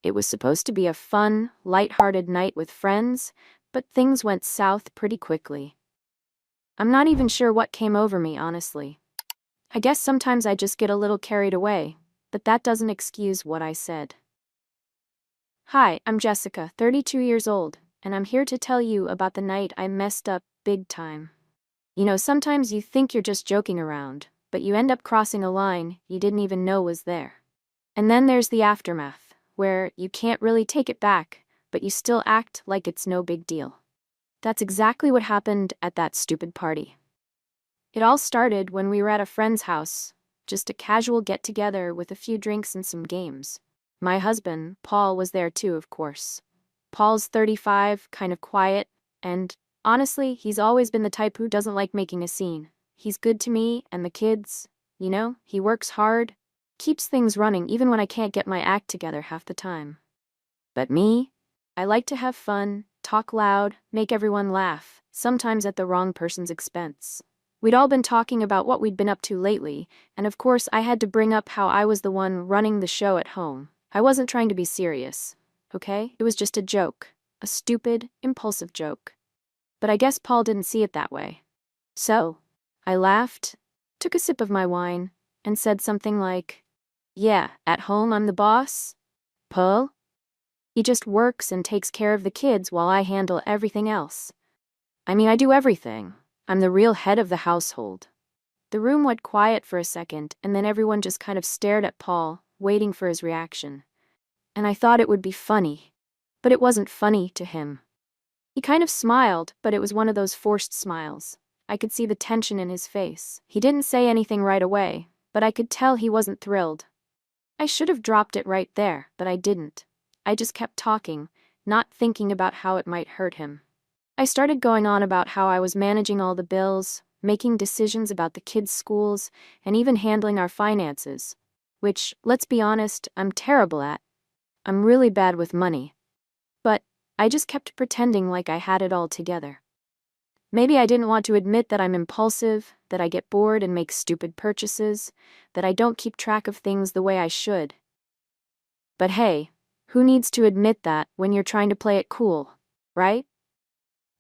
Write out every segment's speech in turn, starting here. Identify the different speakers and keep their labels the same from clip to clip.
Speaker 1: It was supposed to be a fun, light-hearted night with friends, but things went south pretty quickly. I'm not even sure what came over me, honestly. I guess sometimes I just get a little carried away, but that doesn't excuse what I said. Hi, I'm Jessica, 32 years old, and I'm here to tell you about the night I messed up big time. You know, sometimes you think you're just joking around, but you end up crossing a line you didn't even know was there. And then there's the aftermath, where you can't really take it back, but you still act like it's no big deal. That's exactly what happened at that stupid party. It all started when we were at a friend's house, just a casual get-together with a few drinks and some games. My husband, Paul, was there too, of course. Paul's 35, kind of quiet, and honestly, he's always been the type who doesn't like making a scene. He's good to me and the kids, you know, he works hard, keeps things running even when I can't get my act together half the time. But me? I like to have fun, talk loud, make everyone laugh, sometimes at the wrong person's expense. We'd all been talking about what we'd been up to lately, and of course I had to bring up how I was the one running the show at home. I wasn't trying to be serious, okay? It was just a joke. A stupid, impulsive joke. But I guess Paul didn't see it that way. So, I laughed, took a sip of my wine, and said something like, "Yeah, at home I'm the boss. Paul? He just works and takes care of the kids while I handle everything else. I mean, I do everything. I'm the real head of the household." The room went quiet for a second, and then everyone just kind of stared at Paul, waiting for his reaction. And I thought it would be funny. But it wasn't funny to him. He kind of smiled, but it was one of those forced smiles. I could see the tension in his face. He didn't say anything right away, but I could tell he wasn't thrilled. I should have dropped it right there, but I didn't. I just kept talking, not thinking about how it might hurt him. I started going on about how I was managing all the bills, making decisions about the kids' schools, and even handling our finances, which, let's be honest, I'm terrible at. I'm really bad with money. But I just kept pretending like I had it all together. Maybe I didn't want to admit that I'm impulsive, that I get bored and make stupid purchases, that I don't keep track of things the way I should. But hey, who needs to admit that when you're trying to play it cool, right?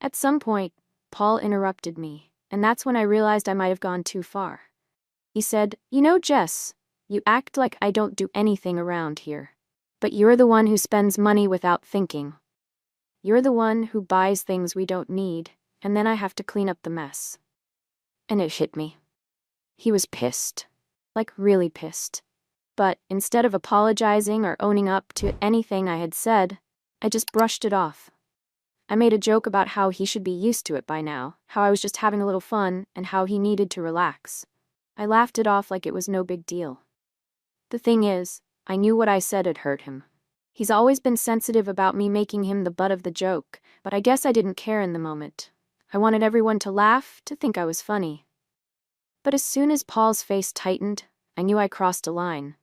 Speaker 1: At some point, Paul interrupted me, and that's when I realized I might have gone too far. He said, "You know, Jess, you act like I don't do anything around here. But you're the one who spends money without thinking. You're the one who buys things we don't need, and then I have to clean up the mess." And it hit me. He was pissed. Like really pissed. But instead of apologizing or owning up to anything I had said, I just brushed it off. I made a joke about how he should be used to it by now, how I was just having a little fun, and how he needed to relax. I laughed it off like it was no big deal. The thing is, I knew what I said had hurt him. He's always been sensitive about me making him the butt of the joke, but I guess I didn't care in the moment. I wanted everyone to laugh, to think I was funny. But as soon as Paul's face tightened, I knew I crossed a line.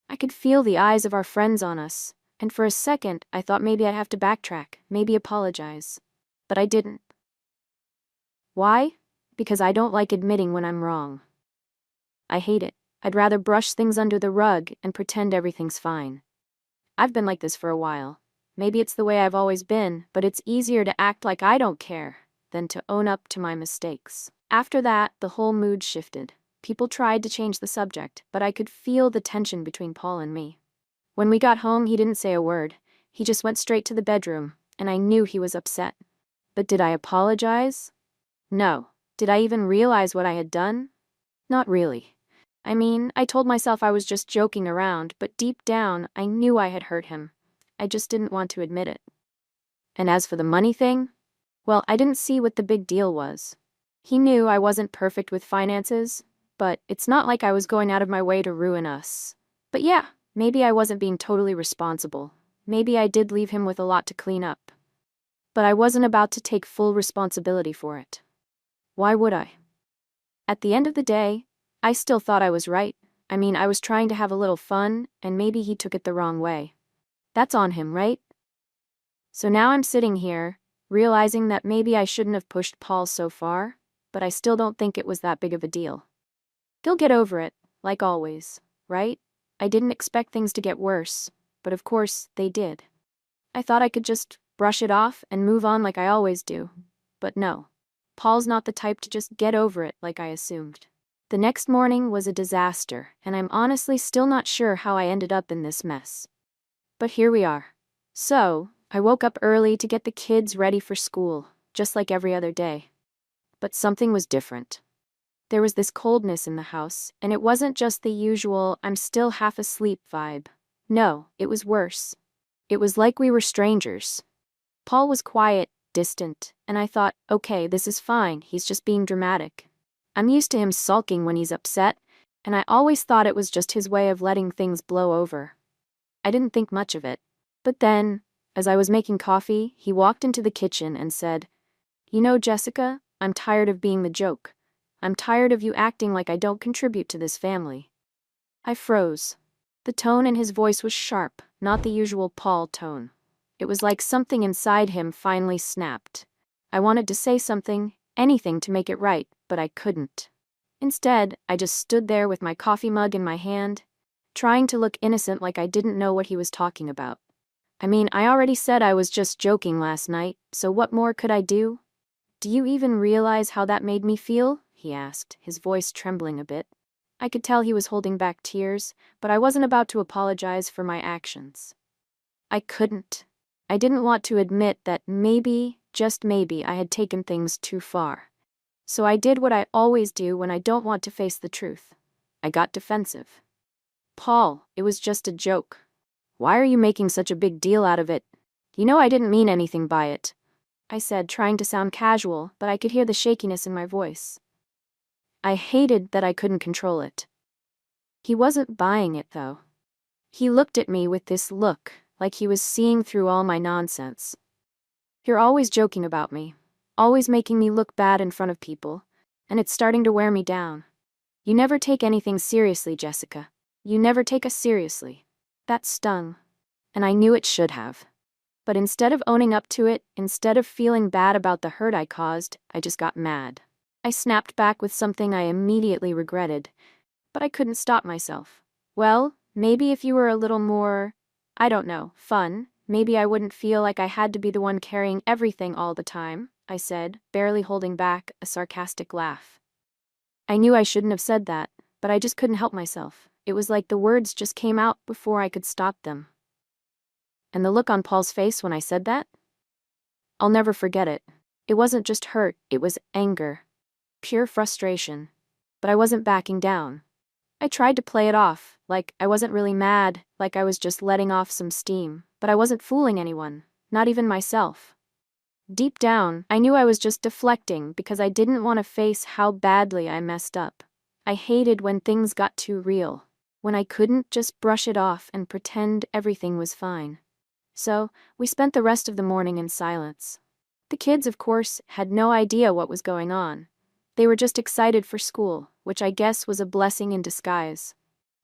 Speaker 1: I could feel the eyes of our friends on us, and for a second I thought maybe I'd have to backtrack, maybe apologize. But I didn't. Why? Because I don't like admitting when I'm wrong. I hate it. I'd rather brush things under the rug and pretend everything's fine. I've been like this for a while. Maybe it's the way I've always been, but it's easier to act like I don't care than to own up to my mistakes. After that, the whole mood shifted. People tried to change the subject, but I could feel the tension between Paul and me. When we got home, he didn't say a word. He just went straight to the bedroom, and I knew he was upset. But did I apologize? No. Did I even realize what I had done? Not really. I mean, I told myself I was just joking around, but deep down, I knew I had hurt him. I just didn't want to admit it. And as for the money thing, well, I didn't see what the big deal was. He knew I wasn't perfect with finances, but it's not like I was going out of my way to ruin us. But yeah, maybe I wasn't being totally responsible. Maybe I did leave him with a lot to clean up. But I wasn't about to take full responsibility for it. Why would I? At the end of the day, I still thought I was right. I mean, I was trying to have a little fun, and maybe he took it the wrong way. That's on him, right? So now I'm sitting here, realizing that maybe I shouldn't have pushed Paul so far, but I still don't think it was that big of a deal. He'll get over it, like always, right? I didn't expect things to get worse, but of course, they did. I thought I could just brush it off and move on like I always do. But no. Paul's not the type to just get over it like I assumed. The next morning was a disaster, and I'm honestly still not sure how I ended up in this mess. But here we are. So, I woke up early to get the kids ready for school, just like every other day. But something was different. There was this coldness in the house, and it wasn't just the usual "I'm still half asleep" vibe. No, it was worse. It was like we were strangers. Paul was quiet, distant, and I thought, okay, this is fine, he's just being dramatic. I'm used to him sulking when he's upset, and I always thought it was just his way of letting things blow over. I didn't think much of it. But then, as I was making coffee, he walked into the kitchen and said, "You know, Jessica, I'm tired of being the joke. I'm tired of you acting like I don't contribute to this family." I froze. The tone in his voice was sharp, not the usual Paul tone. It was like something inside him finally snapped. I wanted to say something, anything to make it right, but I couldn't. Instead, I just stood there with my coffee mug in my hand, trying to look innocent like I didn't know what he was talking about. I mean, I already said I was just joking last night, so what more could I do? "Do you even realize how that made me feel?" he asked, his voice trembling a bit. I could tell he was holding back tears, but I wasn't about to apologize for my actions. I couldn't. I didn't want to admit that maybe, just maybe, I had taken things too far. So I did what I always do when I don't want to face the truth. I got defensive. "Paul, it was just a joke. Why are you making such a big deal out of it? You know I didn't mean anything by it," I said, trying to sound casual, but I could hear the shakiness in my voice. I hated that I couldn't control it. He wasn't buying it, though. He looked at me with this look, like he was seeing through all my nonsense. "You're always joking about me, always making me look bad in front of people, and it's starting to wear me down. You never take anything seriously, Jessica. You never take us seriously." That stung, and I knew it should have. But instead of owning up to it, instead of feeling bad about the hurt I caused, I just got mad. I snapped back with something I immediately regretted, but I couldn't stop myself. "Well, maybe if you were a little more, I don't know, fun, maybe I wouldn't feel like I had to be the one carrying everything all the time," I said, barely holding back a sarcastic laugh. I knew I shouldn't have said that, but I just couldn't help myself. It was like the words just came out before I could stop them. And the look on Paul's face when I said that? I'll never forget it. It wasn't just hurt, it was anger. Pure frustration. But I wasn't backing down. I tried to play it off, like I wasn't really mad, like I was just letting off some steam, but I wasn't fooling anyone, not even myself. Deep down, I knew I was just deflecting because I didn't want to face how badly I messed up. I hated when things got too real, when I couldn't just brush it off and pretend everything was fine. So, we spent the rest of the morning in silence. The kids, of course, had no idea what was going on. They were just excited for school, which I guess was a blessing in disguise.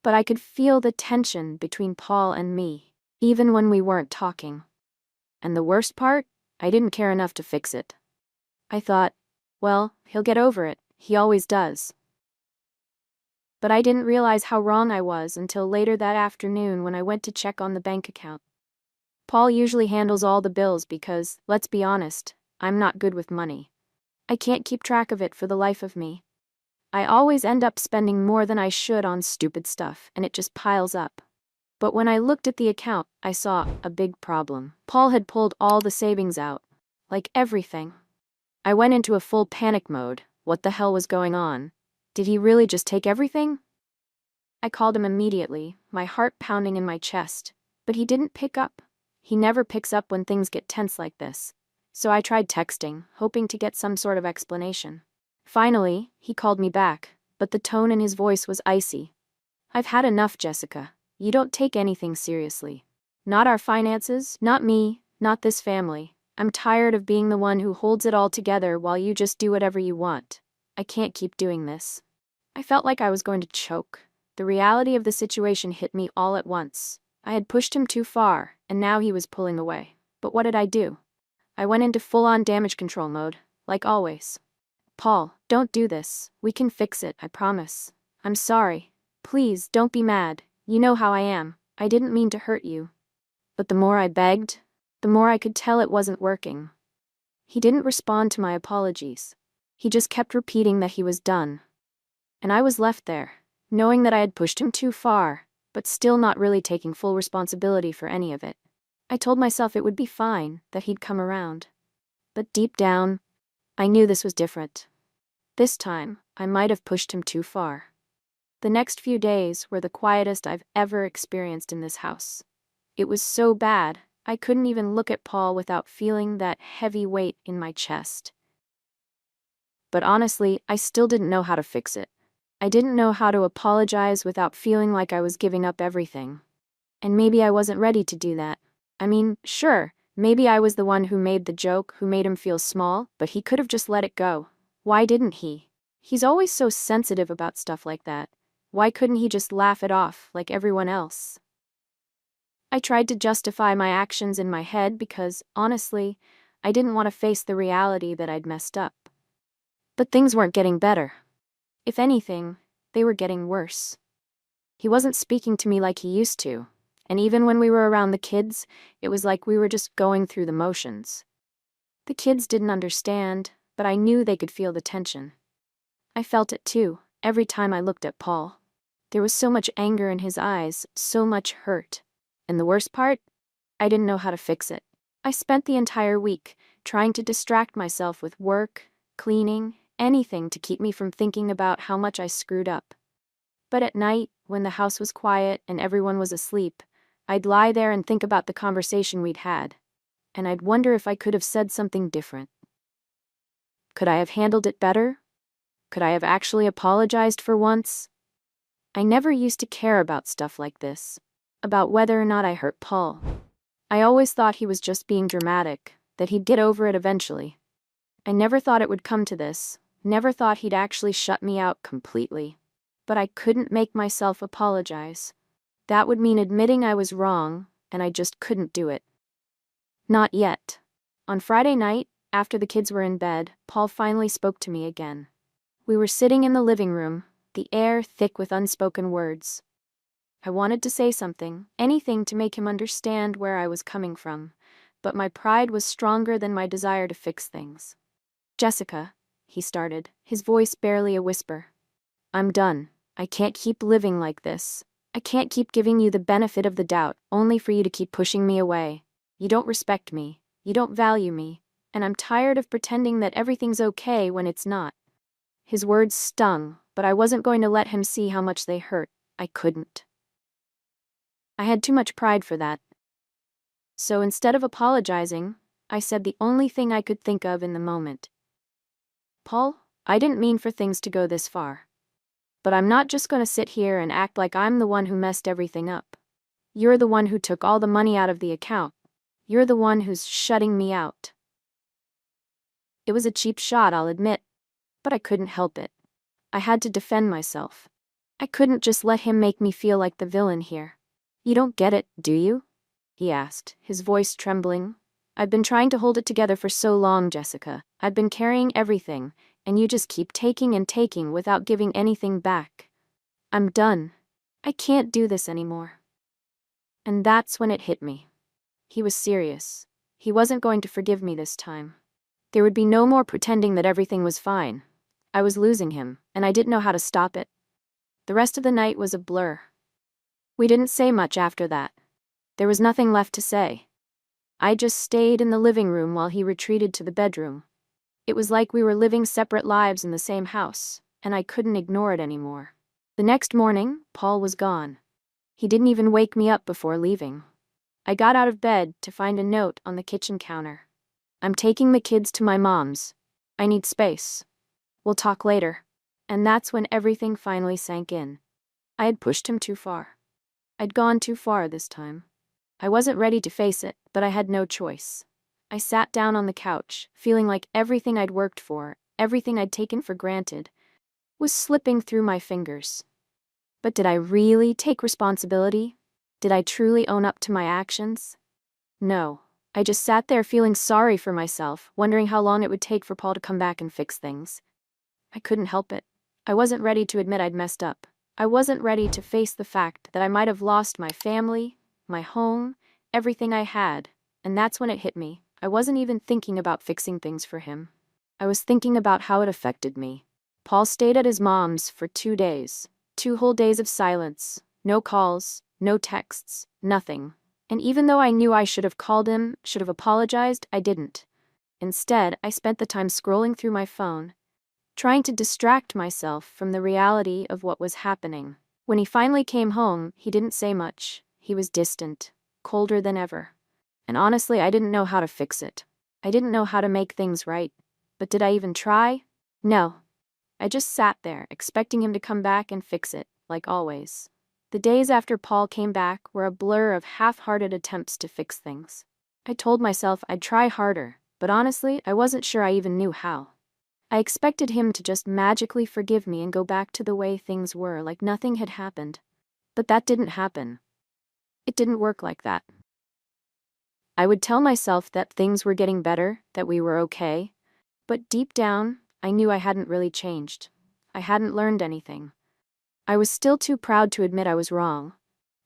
Speaker 1: But I could feel the tension between Paul and me, even when we weren't talking. And the worst part? I didn't care enough to fix it. I thought, well, he'll get over it, he always does. But I didn't realize how wrong I was until later that afternoon when I went to check on the bank account. Paul usually handles all the bills because, let's be honest, I'm not good with money. I can't keep track of it for the life of me. I always end up spending more than I should on stupid stuff, and it just piles up. But when I looked at the account, I saw a big problem. Paul had pulled all the savings out. Like everything. I went into a full panic mode. What the hell was going on? Did he really just take everything? I called him immediately, my heart pounding in my chest. But he didn't pick up. He never picks up when things get tense like this. So I tried texting, hoping to get some sort of explanation. Finally, he called me back, but the tone in his voice was icy. "I've had enough, Jessica. You don't take anything seriously. Not our finances, not me, not this family. I'm tired of being the one who holds it all together while you just do whatever you want. I can't keep doing this." I felt like I was going to choke. The reality of the situation hit me all at once. I had pushed him too far, and now he was pulling away. But what did I do? I went into full-on damage control mode, like always. "Paul, don't do this. We can fix it, I promise. I'm sorry. Please, don't be mad. You know how I am. I didn't mean to hurt you." But the more I begged, the more I could tell it wasn't working. He didn't respond to my apologies. He just kept repeating that he was done. And I was left there, knowing that I had pushed him too far, but still not really taking full responsibility for any of it. I told myself it would be fine, that he'd come around. But deep down, I knew this was different. This time, I might have pushed him too far. The next few days were the quietest I've ever experienced in this house. It was so bad, I couldn't even look at Paul without feeling that heavy weight in my chest. But honestly, I still didn't know how to fix it. I didn't know how to apologize without feeling like I was giving up everything. And maybe I wasn't ready to do that. I mean, sure, maybe I was the one who made the joke, who made him feel small, but he could have just let it go. Why didn't he? He's always so sensitive about stuff like that. Why couldn't he just laugh it off like everyone else? I tried to justify my actions in my head because, honestly, I didn't want to face the reality that I'd messed up. But things weren't getting better. If anything, they were getting worse. He wasn't speaking to me like he used to, and even when we were around the kids, it was like we were just going through the motions. The kids didn't understand, but I knew they could feel the tension. I felt it too, every time I looked at Paul. There was so much anger in his eyes, so much hurt. And the worst part? I didn't know how to fix it. I spent the entire week trying to distract myself with work, cleaning, anything to keep me from thinking about how much I screwed up. But at night, when the house was quiet and everyone was asleep, I'd lie there and think about the conversation we'd had. And I'd wonder if I could have said something different. Could I have handled it better? Could I have actually apologized for once? I never used to care about stuff like this, about whether or not I hurt Paul. I always thought he was just being dramatic, that he'd get over it eventually. I never thought it would come to this, never thought he'd actually shut me out completely. But I couldn't make myself apologize. That would mean admitting I was wrong, and I just couldn't do it. Not yet. On Friday night, after the kids were in bed, Paul finally spoke to me again. We were sitting in the living room, the air thick with unspoken words. I wanted to say something, anything to make him understand where I was coming from, but my pride was stronger than my desire to fix things. "Jessica," he started, his voice barely a whisper. "I'm done. I can't keep living like this. I can't keep giving you the benefit of the doubt, only for you to keep pushing me away. You don't respect me, you don't value me, and I'm tired of pretending that everything's okay when it's not." His words stung, but I wasn't going to let him see how much they hurt. I couldn't. I had too much pride for that. So instead of apologizing, I said the only thing I could think of in the moment. "Paul, I didn't mean for things to go this far. But I'm not just going to sit here and act like I'm the one who messed everything up. You're the one who took all the money out of the account. You're the one who's shutting me out." It was a cheap shot, I'll admit, but I couldn't help it. I had to defend myself. I couldn't just let him make me feel like the villain here. "You don't get it, do you?" he asked, his voice trembling. "I've been trying to hold it together for so long, Jessica. I've been carrying everything, and you just keep taking and taking without giving anything back. I'm done. I can't do this anymore." And that's when it hit me. He was serious. He wasn't going to forgive me this time. There would be no more pretending that everything was fine. I was losing him, and I didn't know how to stop it. The rest of the night was a blur. We didn't say much after that. There was nothing left to say. I just stayed in the living room while he retreated to the bedroom. It was like we were living separate lives in the same house, and I couldn't ignore it anymore. The next morning, Paul was gone. He didn't even wake me up before leaving. I got out of bed to find a note on the kitchen counter. "I'm taking the kids to my mom's. I need space. We'll talk later." And that's when everything finally sank in. I had pushed him too far. I'd gone too far this time. I wasn't ready to face it, but I had no choice. I sat down on the couch, feeling like everything I'd worked for, everything I'd taken for granted, was slipping through my fingers. But did I really take responsibility? Did I truly own up to my actions? No. I just sat there feeling sorry for myself, wondering how long it would take for Paul to come back and fix things. I couldn't help it. I wasn't ready to admit I'd messed up. I wasn't ready to face the fact that I might have lost my family, my home, everything I had, and that's when it hit me. I wasn't even thinking about fixing things for him. I was thinking about how it affected me. Paul stayed at his mom's for 2 days. 2 whole days of silence. No calls, no texts, nothing. And even though I knew I should have called him, should have apologized, I didn't. Instead, I spent the time scrolling through my phone, trying to distract myself from the reality of what was happening. When he finally came home, he didn't say much. He was distant, colder than ever. And honestly, I didn't know how to fix it. I didn't know how to make things right. But did I even try? No. I just sat there, expecting him to come back and fix it, like always. The days after Paul came back were a blur of half-hearted attempts to fix things. I told myself I'd try harder, but honestly, I wasn't sure I even knew how. I expected him to just magically forgive me and go back to the way things were, like nothing had happened. But that didn't happen. It didn't work like that. I would tell myself that things were getting better, that we were okay, but deep down, I knew I hadn't really changed. I hadn't learned anything. I was still too proud to admit I was wrong.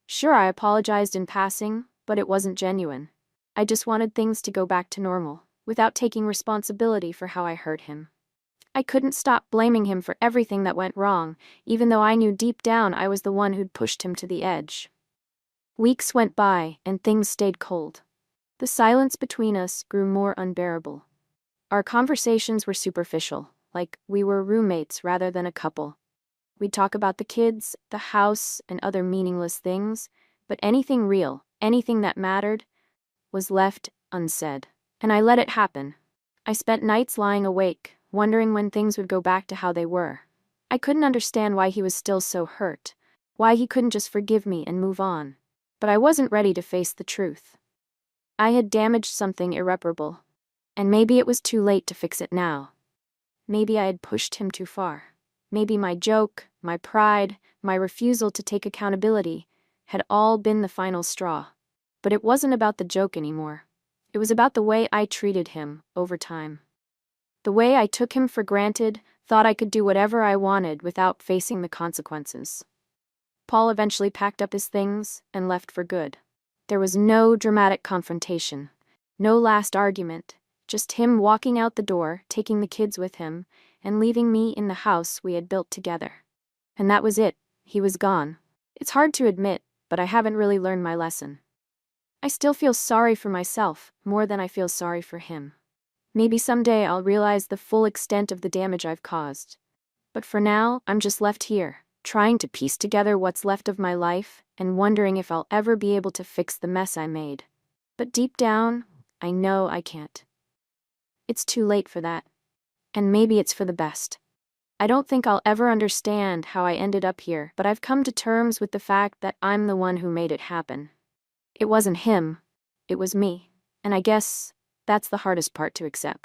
Speaker 1: Sure, I apologized in passing, but it wasn't genuine. I just wanted things to go back to normal, without taking responsibility for how I hurt him. I couldn't stop blaming him for everything that went wrong, even though I knew deep down I was the one who'd pushed him to the edge. Weeks went by, and things stayed cold. The silence between us grew more unbearable. Our conversations were superficial, like we were roommates rather than a couple. We'd talk about the kids, the house, and other meaningless things, but anything real, anything that mattered, was left unsaid. And I let it happen. I spent nights lying awake, wondering when things would go back to how they were. I couldn't understand why he was still so hurt, why he couldn't just forgive me and move on. But I wasn't ready to face the truth. I had damaged something irreparable, and maybe it was too late to fix it now. Maybe I had pushed him too far. Maybe my joke, my pride, my refusal to take accountability had all been the final straw. But it wasn't about the joke anymore. It was about the way I treated him over time. The way I took him for granted, thought I could do whatever I wanted without facing the consequences. Paul eventually packed up his things and left for good. There was no dramatic confrontation, no last argument, just him walking out the door, taking the kids with him, and leaving me in the house we had built together. And that was it. He was gone. It's hard to admit, but I haven't really learned my lesson. I still feel sorry for myself, more than I feel sorry for him. Maybe someday I'll realize the full extent of the damage I've caused. But for now, I'm just left here, trying to piece together what's left of my life, and wondering if I'll ever be able to fix the mess I made. But deep down, I know I can't. It's too late for that. And maybe it's for the best. I don't think I'll ever understand how I ended up here, but I've come to terms with the fact that I'm the one who made it happen. It wasn't him, it was me, and I guess that's the hardest part to accept.